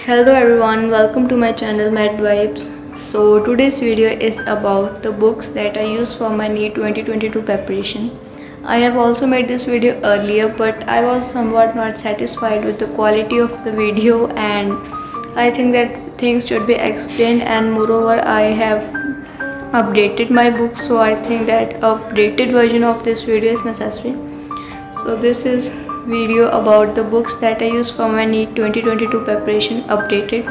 Hello everyone, welcome to my channel Mad Vibes. So today's video is about the books that I use for my NEET 2022 preparation. I have also made this video earlier, but I was somewhat not satisfied with the quality of the video, and I think that things should be explained, and moreover I have updated my book, so I think that updated version of this video is necessary. So this is video about the books that I use for my NEET 2022 preparation updated.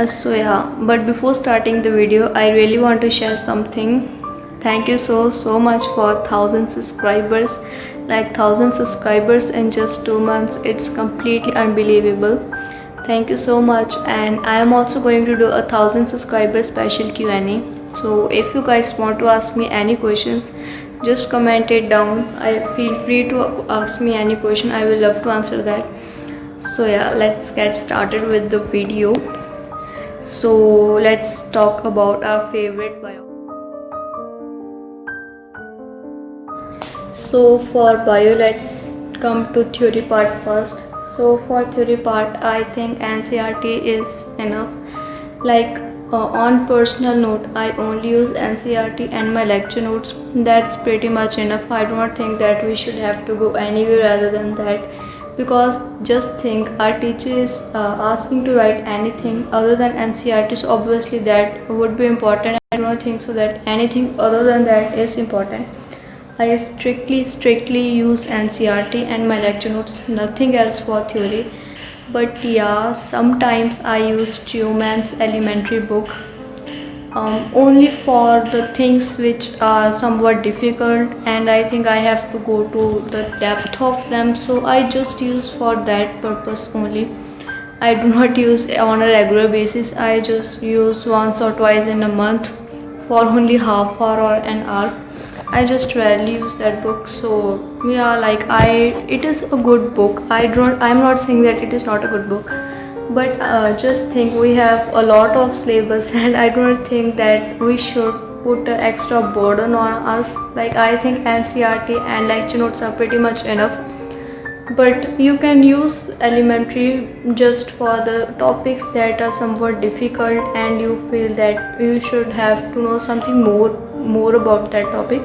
So yeah, but before starting the video, I really want to share something. Thank you so much for 1000 subscribers. Like 1000 subscribers in just 2 months, it's completely unbelievable. Thank you so much, and I am also going to do a 1000 subscribers special Q&A. So if you guys want to ask me any questions, just comment it down. I feel free to ask me any question. I will love to answer that. So yeah, let's get started with the video. So let's talk about our favorite bio. So for bio, let's come to theory part first. So for theory part, I think NCERT is enough. Like on personal note, I only use NCERT and my lecture notes. That's pretty much enough. I do not think that we should have to go anywhere rather than that, because just think, our teacher is asking to write anything other than NCERT, so obviously that would be important. I do not think so that anything other than that is important. I strictly use NCERT and my lecture notes, nothing else for theory. But yeah, sometimes I use Truman's elementary book, only for the things which are somewhat difficult and I think I have to go to the depth of them, so I just use for that purpose only. I do not use on a regular basis. I just use once or twice in a month for only half hour or an hour. I just rarely use that book. So yeah, like it is a good book. I'm not saying that it is not a good book, but just think, we have a lot of syllabus and I don't think that we should put an extra burden on us. Like I think NCERT and lecture notes are pretty much enough, but you can use elementary just for the topics that are somewhat difficult and you feel that you should have to know something more about that topic.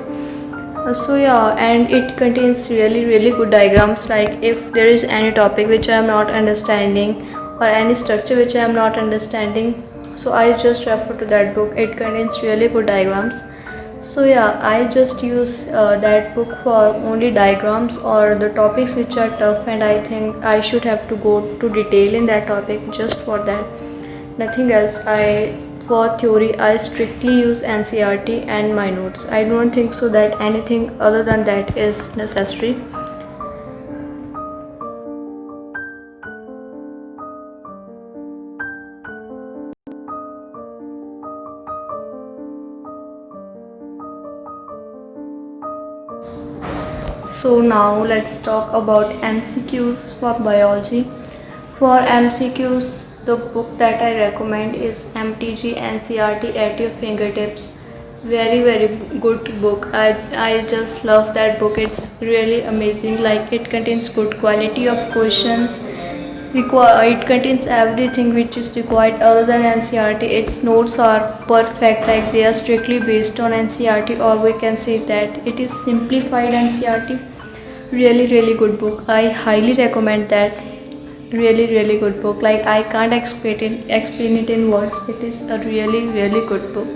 So yeah, and it contains really good diagrams. Like if there is any topic which I am not understanding or any structure which I am not understanding, so I just refer to that book. It contains really good diagrams. So yeah, I just use that book for only diagrams or the topics which are tough and I think I should have to go to detail in that topic, just for that, nothing else. For theory, I strictly use NCERT and my notes. I don't think so that anything other than that is necessary. So now let's talk about MCQs for biology. For MCQs, the book that I recommend is MTG NCERT at your fingertips. Very good book. I just love that book. It's really amazing. Like it contains good quality of questions. It contains everything which is required other than NCERT. Its notes are perfect. Like they are strictly based on NCERT, or we can say that it is simplified NCERT. Really good book. I highly recommend that. Really good book. Like I can't explain it in words. It is a really good book.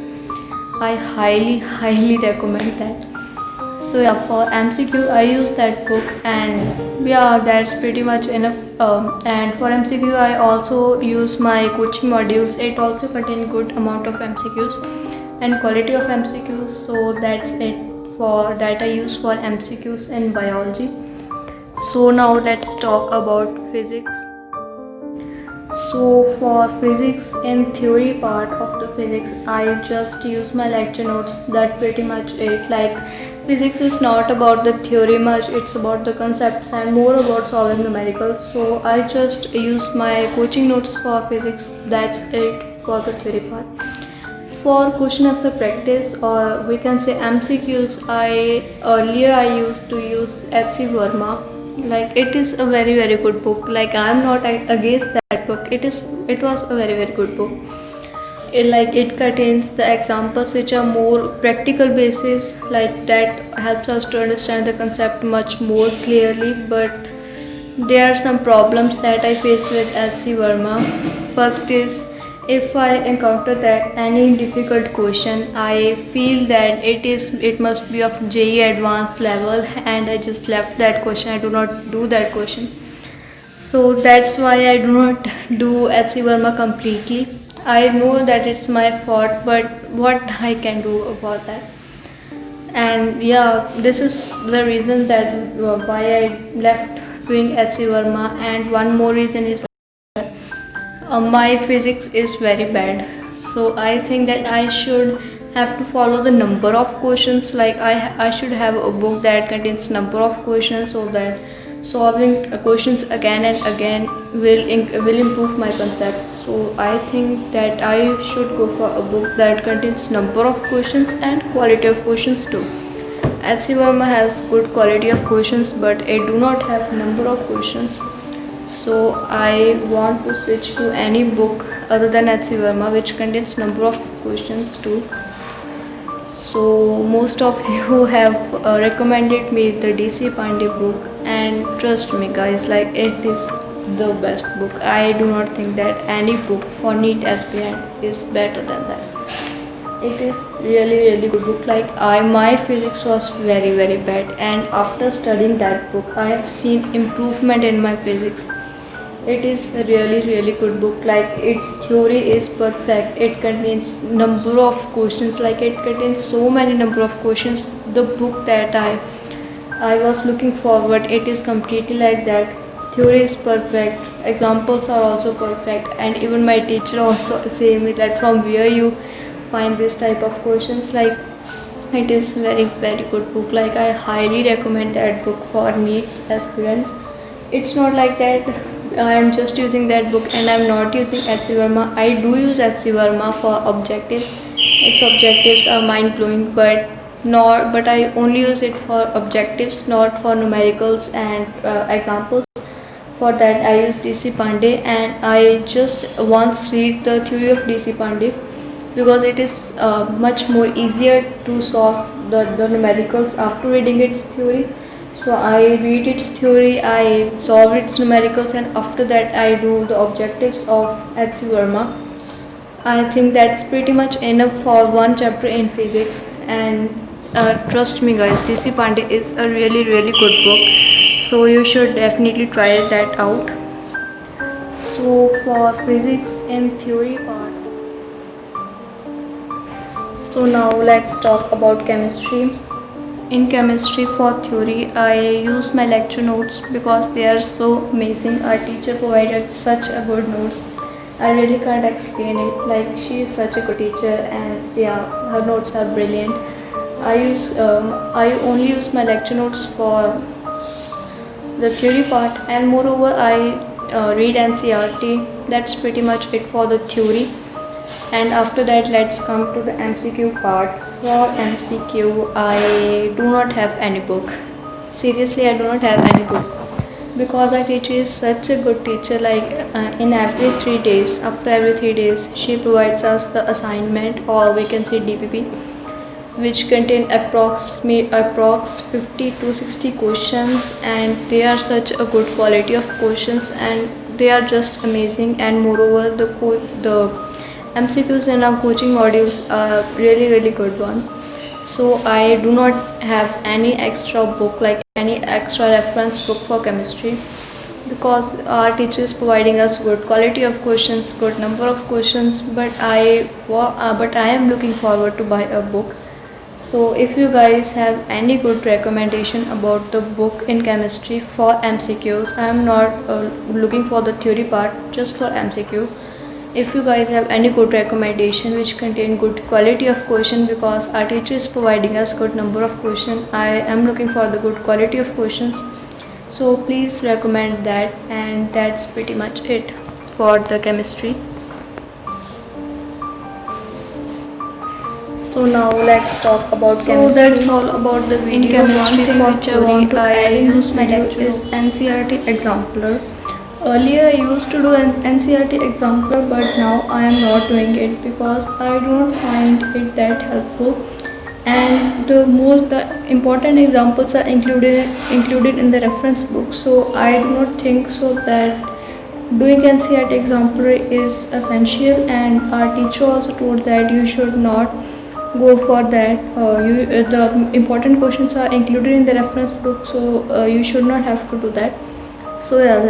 I highly recommend that. So yeah, for MCQ I use that book, and yeah, that's pretty much enough. And for MCQ I also use my coaching modules. It also contains good amount of MCQs and quality of MCQs. So that's it for that I use for MCQs in biology. So now let's talk about physics. So for physics, in theory part of the physics, I just use my lecture notes. That pretty much it. Like physics is not about the theory much, it's about the concepts and more about solving numericals. So I just use my coaching notes for physics. That's it for the theory part. For question answer practice, or we can say MCQs, I used to use H.C. Verma. Like it is a very good book. Like I am not against that book. book. It was a very very good book. It contains the examples which are more practical basis, like that helps us to understand the concept much more clearly. But there are some problems that I face with SC Verma. First is, if I encounter that any difficult question, I feel that it must be of JEE advanced level, and I just left that question. I do not do that question. So that's why I do not do HC Verma completely. I know that it's my fault, but what I can do about that? And yeah, this is the reason that why I left doing HC Verma. And one more reason is my physics is very bad. So I think that I should have to follow the number of questions. Like I should have a book that contains number of questions, so that solving questions again and again will improve my concept. So I think that I should go for a book that contains number of questions and quality of questions too. HC Verma has good quality of questions, but I do not have number of questions. So I want to switch to any book other than HC Verma which contains number of questions too. So most of you have recommended me the DC Pandey book, and trust me guys, like it is the best book. I do not think that any book for NEET aspirant is better than that. It is really good book. Like my physics was very bad, and after studying that book I have seen improvement in my physics. It is a really good book. Like its theory is perfect. It contains number of questions. Like it contains so many number of questions. The book that I was looking forward, it is completely like that. Theory is perfect, examples are also perfect, and even my teacher also say me that from where you find this type of questions. Like it is very good book. Like I highly recommend that book for NEET aspirants. It's not like that I am just using that book and I'm not using HC Verma. I do use HC Verma for objectives. Its objectives are mind blowing, but I only use it for objectives, not for numericals and examples. For that I use DC Pandey, and I just once read the theory of DC Pandey because it is much more easier to solve the numericals after reading its theory. So I read its theory, I solve its numericals, and after that I do the objectives of HC Verma. I think that's pretty much enough for one chapter in physics. And trust me guys, DC Pandey is a really good book. So you should definitely try that out. So for physics in theory part, so now let's talk about chemistry. In chemistry for theory, I use my lecture notes because they are so amazing. Our teacher provided such a good notes. I really can't explain it. Like she is such a good teacher, and yeah, her notes are brilliant. I only use my lecture notes for the theory part, and moreover I read NCERT. That's pretty much it for the theory. And after that, let's come to the MCQ part. For MCQ, I do not have any book. Seriously, I do not have any book because our teacher is such a good teacher. Like in every 3 days, after every 3 days, she provides us the assignment, or we can say DPP, which contain approx 50 to 60 questions, and they are such a good quality of questions, and they are just amazing. And moreover, the MCQs in our coaching modules are really good one. So I do not have any extra book, like any extra reference book for chemistry, because our teacher is providing us good quality of questions, good number of questions. But I am looking forward to buy a book. So if you guys have any good recommendation about the book in chemistry for MCQs, I am not looking for the theory part, just for MCQ. If you guys have any good recommendation which contain good quality of question, because our teacher is providing us good number of questions, I am looking for the good quality of questions. So please recommend that. And that's pretty much it for the chemistry. So now let's talk about chemistry. So that's all about the video. In chemistry for theory, I use my lecture is NCERT Exemplar. Earlier I used to do an NCERT example, but now I am not doing it because I do not find it that helpful. And the important examples are included in the reference book. So I do not think so that doing NCERT example is essential. And our teacher also told that you should not go for that. The important questions are included in the reference book, so you should not have to do that. So yeah,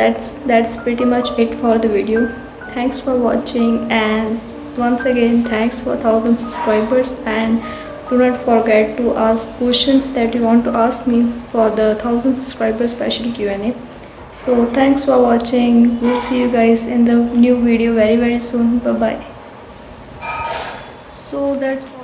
that's pretty much it for the video. Thanks for watching, and once again thanks for 1000 subscribers. And do not forget to ask questions that you want to ask me for the 1000 subscribers special Q&A. So thanks for watching. We'll see you guys in the new video very soon. Bye bye. So that's all.